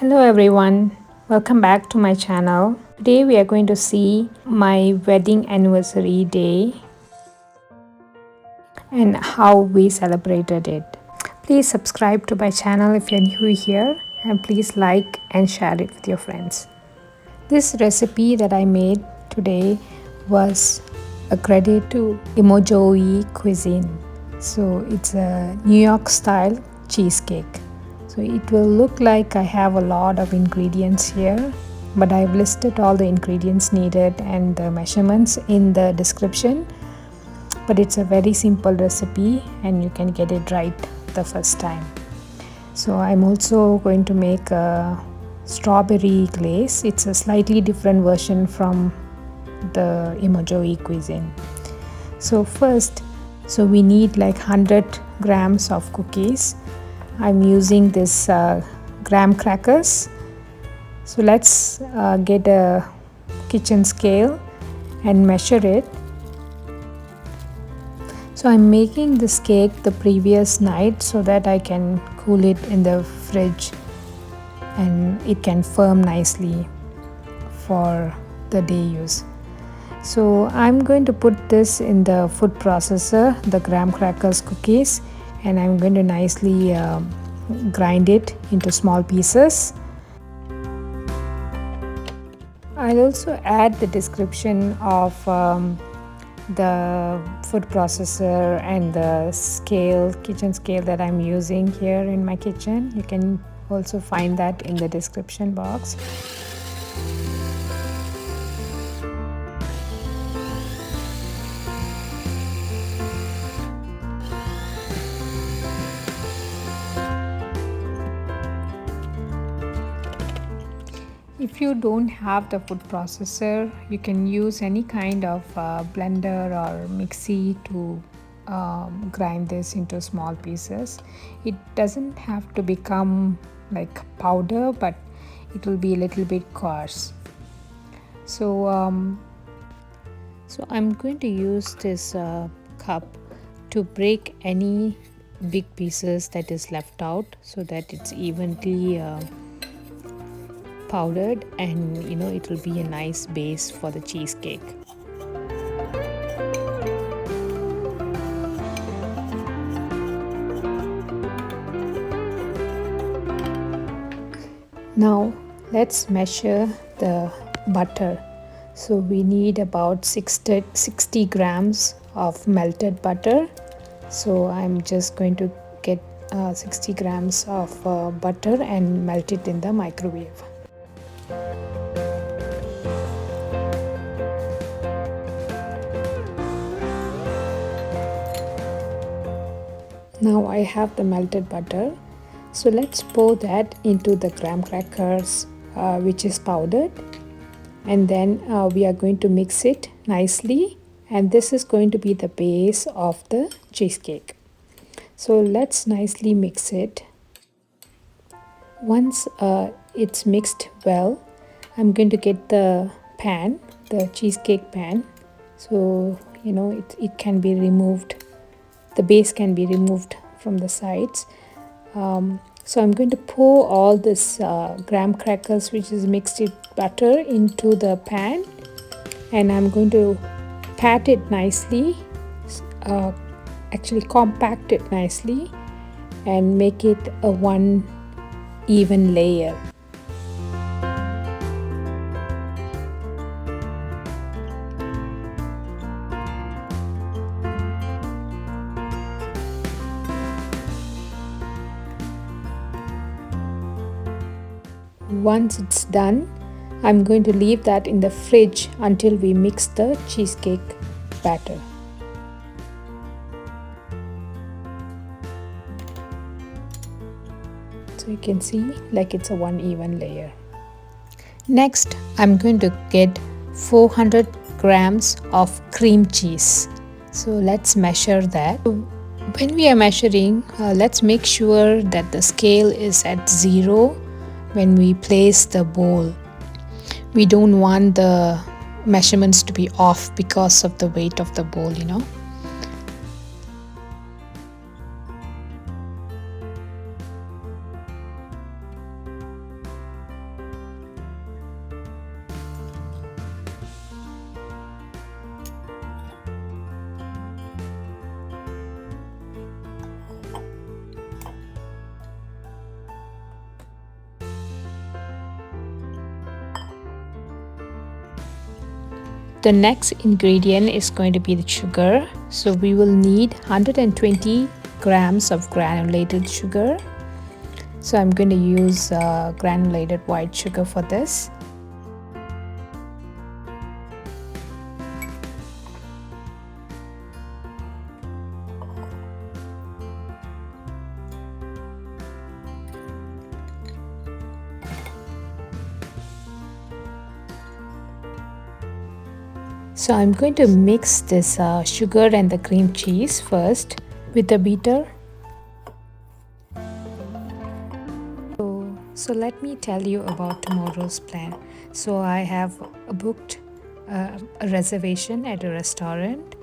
Hello everyone, welcome back to my channel. Today we are going to see my wedding anniversary day and how we celebrated it. Please subscribe to my channel if you're new here and please like and share it with your friends. This recipe that I made today was a credit to Cuisine. So it's a New York style cheesecake. So it will look like I have a lot of ingredients here, but I've listed all the ingredients needed and the measurements in the description. But it's a very simple recipe and you can get it right the first time. So I'm also going to make a strawberry glaze. It's a slightly different version from the Cuisine. So first, we need like 100 grams of cookies. I'm using this Grahm Crackers. So let's get a kitchen scale and measure it. So I'm making this cake the previous night so that I can cool it in the fridge and it can firm nicely for the day use. So I'm going to put this in the food processor, the Grahm Crackers cookies, and I'm going to nicely grind it into small pieces. I'll also add the description of the food processor and the kitchen scale that I'm using here in my kitchen. You can also find that in the description box. If you don't have the food processor, you can use any kind of blender or mixie to grind this into small pieces. It doesn't have to become like powder, but it will be a little bit coarse. So I'm going to use this cup to break any big pieces that is left out so that it's evenly powdered, and it will be a nice base for the cheesecake. Now let's measure the butter. So we need about 60 grams of melted butter. So I'm just going to get 60 grams of butter and melt it in the microwave. Now I have the melted butter. So let's pour that into the graham crackers which is powdered, and then we are going to mix it nicely, and this is going to be the base of the cheesecake. So let's nicely mix it. Once it's mixed well, I'm going to get the pan, the cheesecake pan, so it can be removed, the base can be removed from the sides. So I'm going to pour all this graham crackers which is mixed with butter into the pan, and I'm going to pat it nicely, actually compact it nicely and make it a one even layer. Once it's done, I'm going to leave that in the fridge until we mix the cheesecake batter. So you can see like it's a one even layer. Next, I'm going to get 400 grams of cream cheese. So let's measure that. When we are measuring, let's make sure that the scale is at 0 when we place the bowl. We don't want the measurements to be off because of the weight of the bowl, The next ingredient is going to be the sugar. So we will need 120 grams of granulated sugar. So I'm going to use granulated white sugar for this. So I'm going to mix this sugar and the cream cheese first with the beater. So let me tell you about tomorrow's plan. So I have booked a reservation at a restaurant.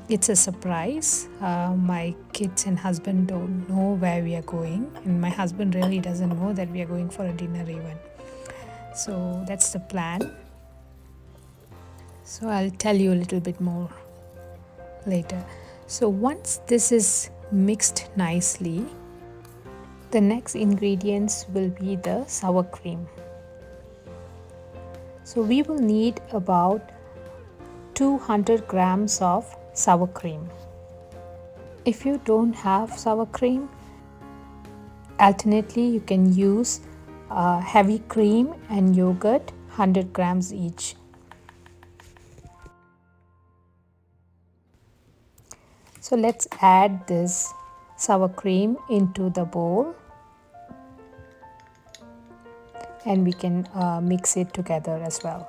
It's a surprise. My kids and husband don't know where we are going, and my husband really doesn't know that we are going for a dinner even. So that's the plan. So I'll tell you a little bit more later. So once this is mixed nicely, the next ingredients will be the sour cream. So we will need about 200 grams of sour cream. If you don't have sour cream, alternately you can use heavy cream and yogurt, 100 grams each. So let's add this sour cream into the bowl, and we can mix it together as well.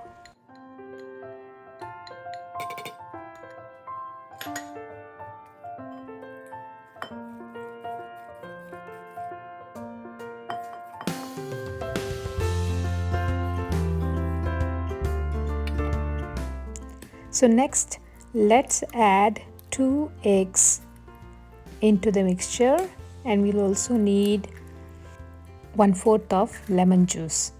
So next, let's add 2 eggs into the mixture, and we'll also need 1/4 of lemon juice.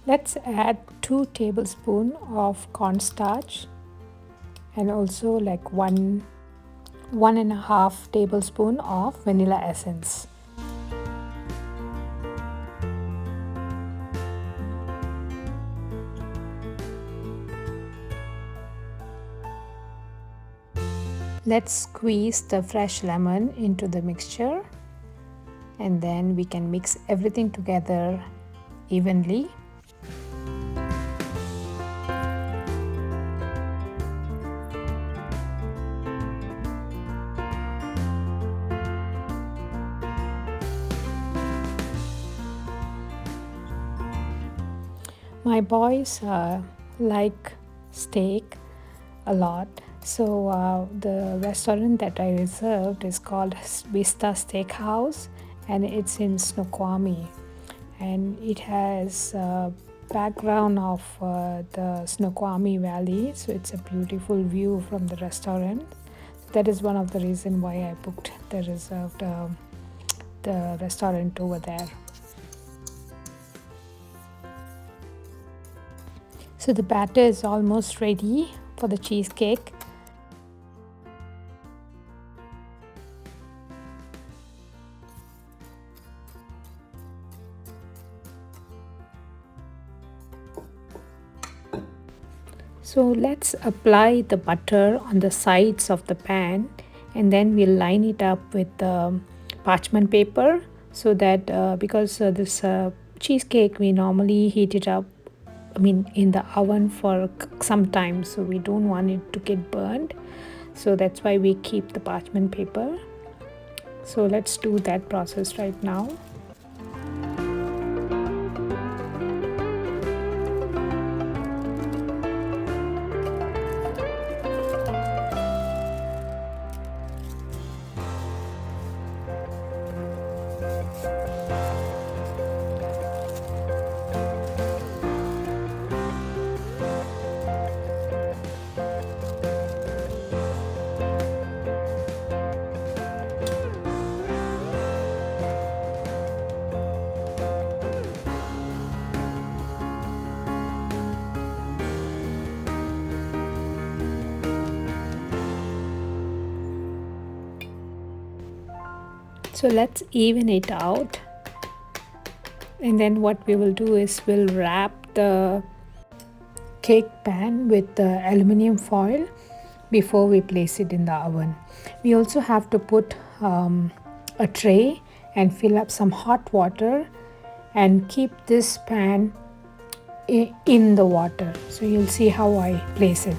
Let's add 2 tablespoons of cornstarch and also like 1.5 tablespoon of vanilla essence. Let's squeeze the fresh lemon into the mixture, and then we can mix everything together evenly. My boys like steak a lot. So the restaurant that I reserved is called Vista Steakhouse, and it's in Snoqualmie, and it has a background of the Snoqualmie Valley, so it's a beautiful view from the restaurant. That is one of the reasons why I booked the restaurant over there. So the batter is almost ready for the cheesecake. So let's apply the butter on the sides of the pan, and then we'll line it up with parchment paper, so that because this cheesecake we normally heat it up, in the oven for some time, so we don't want it to get burned. So that's why we keep the parchment paper. So let's do that process right now. So let's even it out. And then what we will do is we'll wrap the cake pan with the aluminum foil before we place it in the oven. We also have to put a tray and fill up some hot water and keep this pan in the water. So you'll see how I place it.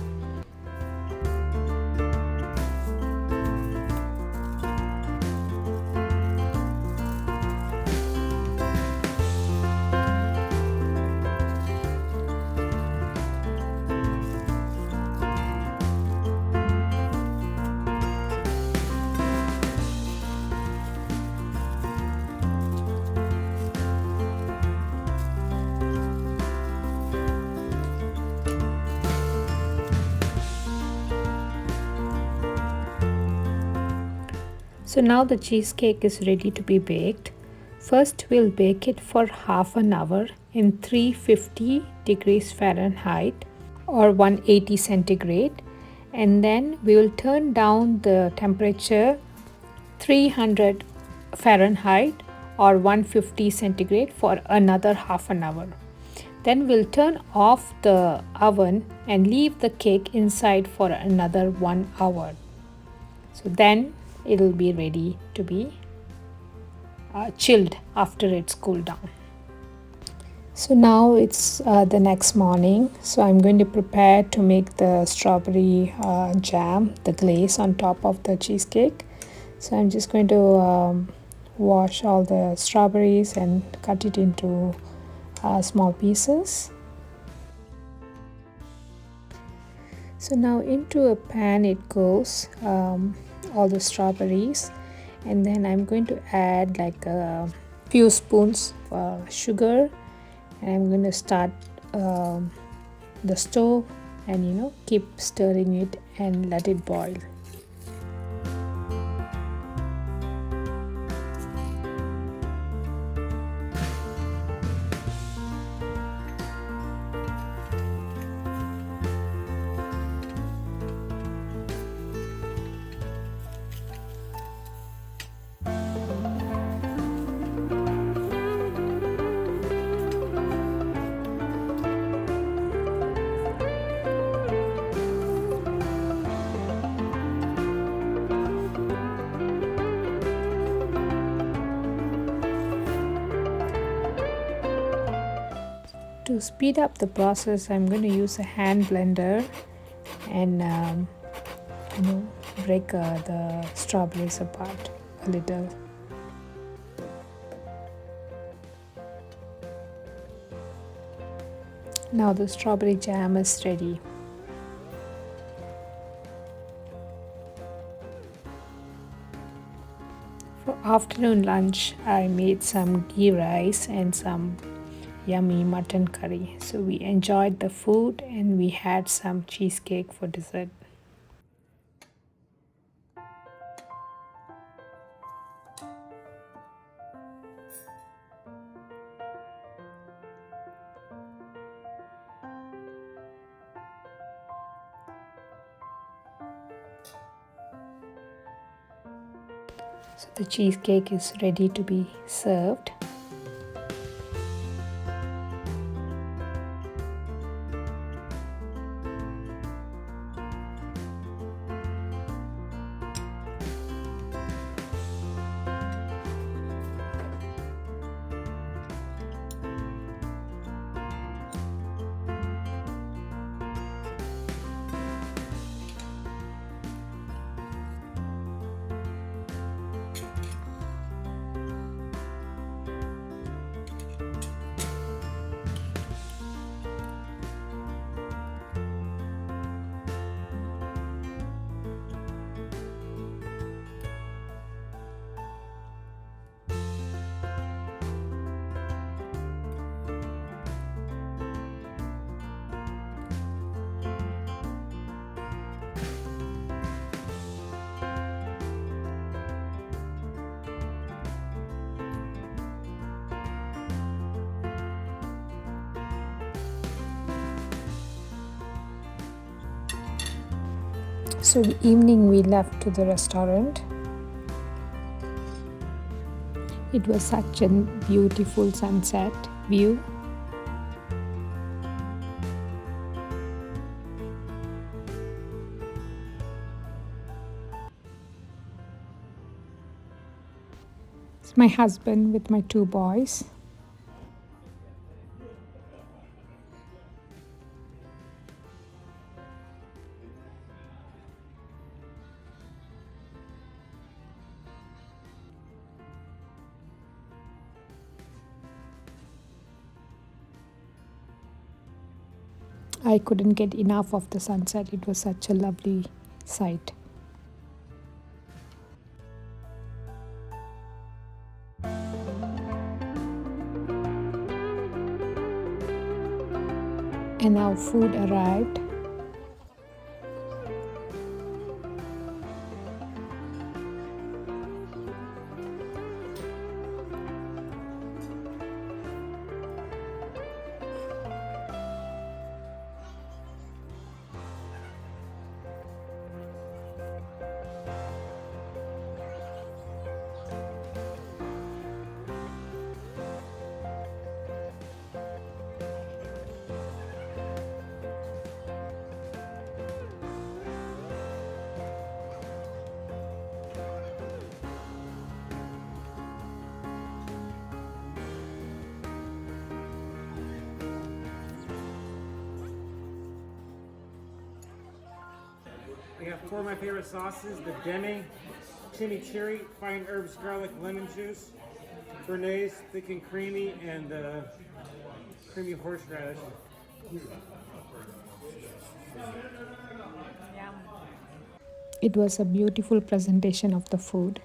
So now the cheesecake is ready to be baked. First we'll bake it for half an hour in 350 degrees Fahrenheit or 180 centigrade, and then we will turn down the temperature 300 Fahrenheit or 150 centigrade for another half an hour. Then we'll turn off the oven and leave the cake inside for another 1 hour. So then it'll be ready to be chilled after it's cooled down. So now it's the next morning, so I'm going to prepare to make the strawberry jam, the glaze on top of the cheesecake. So I'm just going to wash all the strawberries and cut it into small pieces. So now into a pan it goes, all the strawberries, and then I'm going to add like a few spoons sugar, and I'm going to start the stove and keep stirring it and let it boil. To speed up the process, I'm going to use a hand blender and break the strawberries apart a little. Now the strawberry jam is ready. For afternoon lunch, I made some ghee rice and some yummy mutton curry. So we enjoyed the food and we had some cheesecake for dessert. So the cheesecake is ready to be served. So evening we left to the restaurant. It was such a beautiful sunset view. It's my husband with my two boys. I couldn't get enough of the sunset. It was such a lovely sight. And our food arrived. We have four of my favorite sauces: the demi, chimichurri, fine herbs, garlic, lemon juice, béarnaise, thick and creamy, and creamy horseradish. It was a beautiful presentation of the food.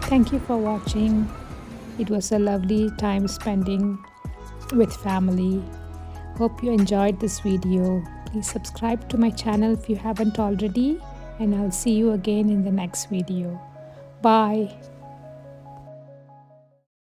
Thank you for watching. It was a lovely time spending with family. Hope you enjoyed this video. Please subscribe to my channel if you haven't already, and I'll see you again in the next video. Bye.